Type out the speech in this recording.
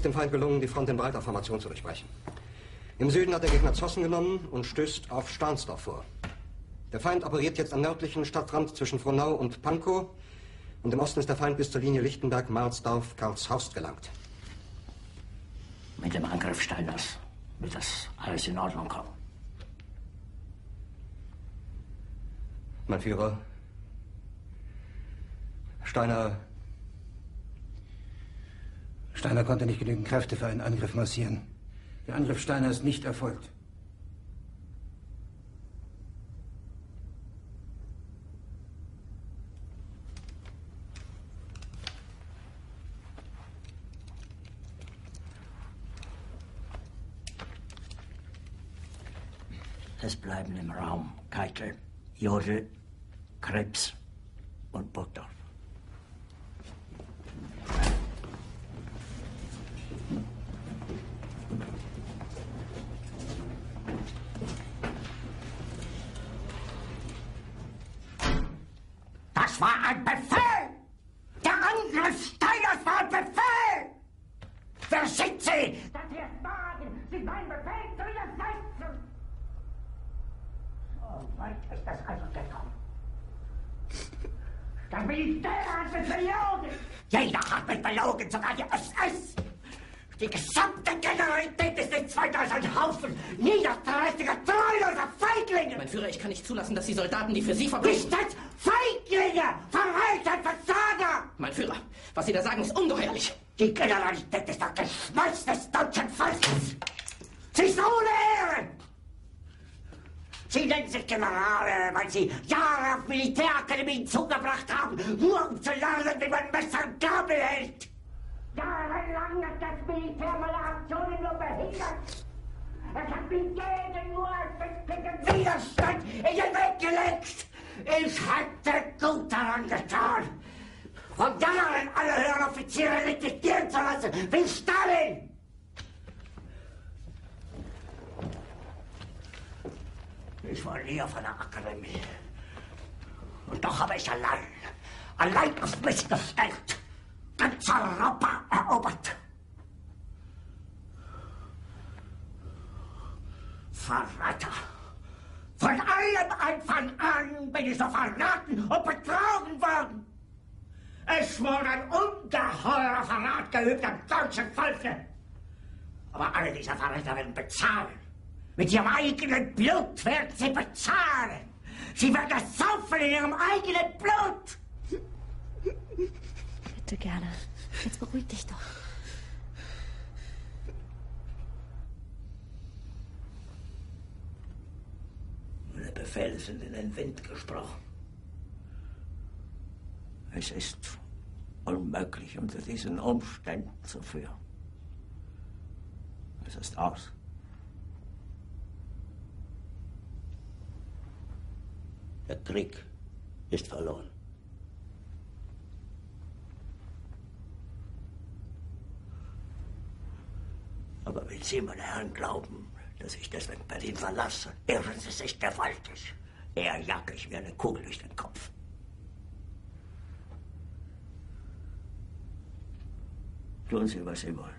Dem Feind gelungen, die Front in breiter Formation zu durchbrechen. Im Süden hat der Gegner Zossen genommen und stößt auf Stahnsdorf vor. Der Feind operiert jetzt am nördlichen Stadtrand zwischen Frohnau und Pankow und im Osten ist der Feind bis zur Linie Lichtenberg-Marsdorf-Karlshorst gelangt. Mit dem Angriff Steiners wird das alles in Ordnung kommen. Mein Führer, Steiner konnte nicht genügend Kräfte für einen Angriff massieren. Der Angriff Steiner ist nicht erfolgt. Es bleiben im Raum Keitel, Jodl, Krebs und Burgdorf. Das war ein Befehl! Der Angriff Steiners war ein Befehl! Wer schickt Sie? Dass Sie es wagen, sich meinen Befehl zu widersetzen! So weit ist das also gekommen. Das Militär hat mich belogen! Jeder hat mich belogen, sogar die SS! Die gesamte Generalität ist nichts weiter als ein Haufen niederträchtiger, treuloser Feiglinge! Mein Führer, ich kann nicht zulassen, dass die Soldaten, die für Sie verbringen... Nicht als Feiglinge! Verreiter, Versager! Mein Führer, was Sie da sagen, ist ungeheuerlich. Die Generalität ist das Geschmeiß des deutschen Volkes! Sie ist ohne Ehre! Sie nennen sich Generale, weil Sie Jahre auf Militärakademien zugebracht haben, nur um zu lernen, wie man Messer und Gabel hält! Jahrelang hat das Militär meine Aktionen nur behindert. Es hat mich jeden nur als westlichen Widerstand in den Weg gelegt. Ich hätte gut daran getan, von Jahren alle höheren Offiziere liquidieren zu lassen, wie Stalin. Ich war nie auf einer Akademie. Und doch habe ich allein auf mich gestellt, ganz Europa erobert. Verräter! Von allem Anfang an bin ich so verraten und betrogen worden. Es wurde ein ungeheurer Verrat geübt am deutschen Volke. Aber alle diese Verräter werden bezahlen. Mit ihrem eigenen Blut werden sie bezahlen. Sie werden es saufen in ihrem eigenen Blut. Bitte gerne. Jetzt beruhig dich doch. Meine Befehle sind in den Wind gesprochen. Es ist unmöglich, unter diesen Umständen zu führen. Es ist aus. Der Krieg ist verloren. Aber wenn Sie, meine Herren, glauben, dass ich deswegen Berlin verlasse, irren Sie sich gewaltig. Eher jag ich mir eine Kugel durch den Kopf. Tun Sie, was Sie wollen.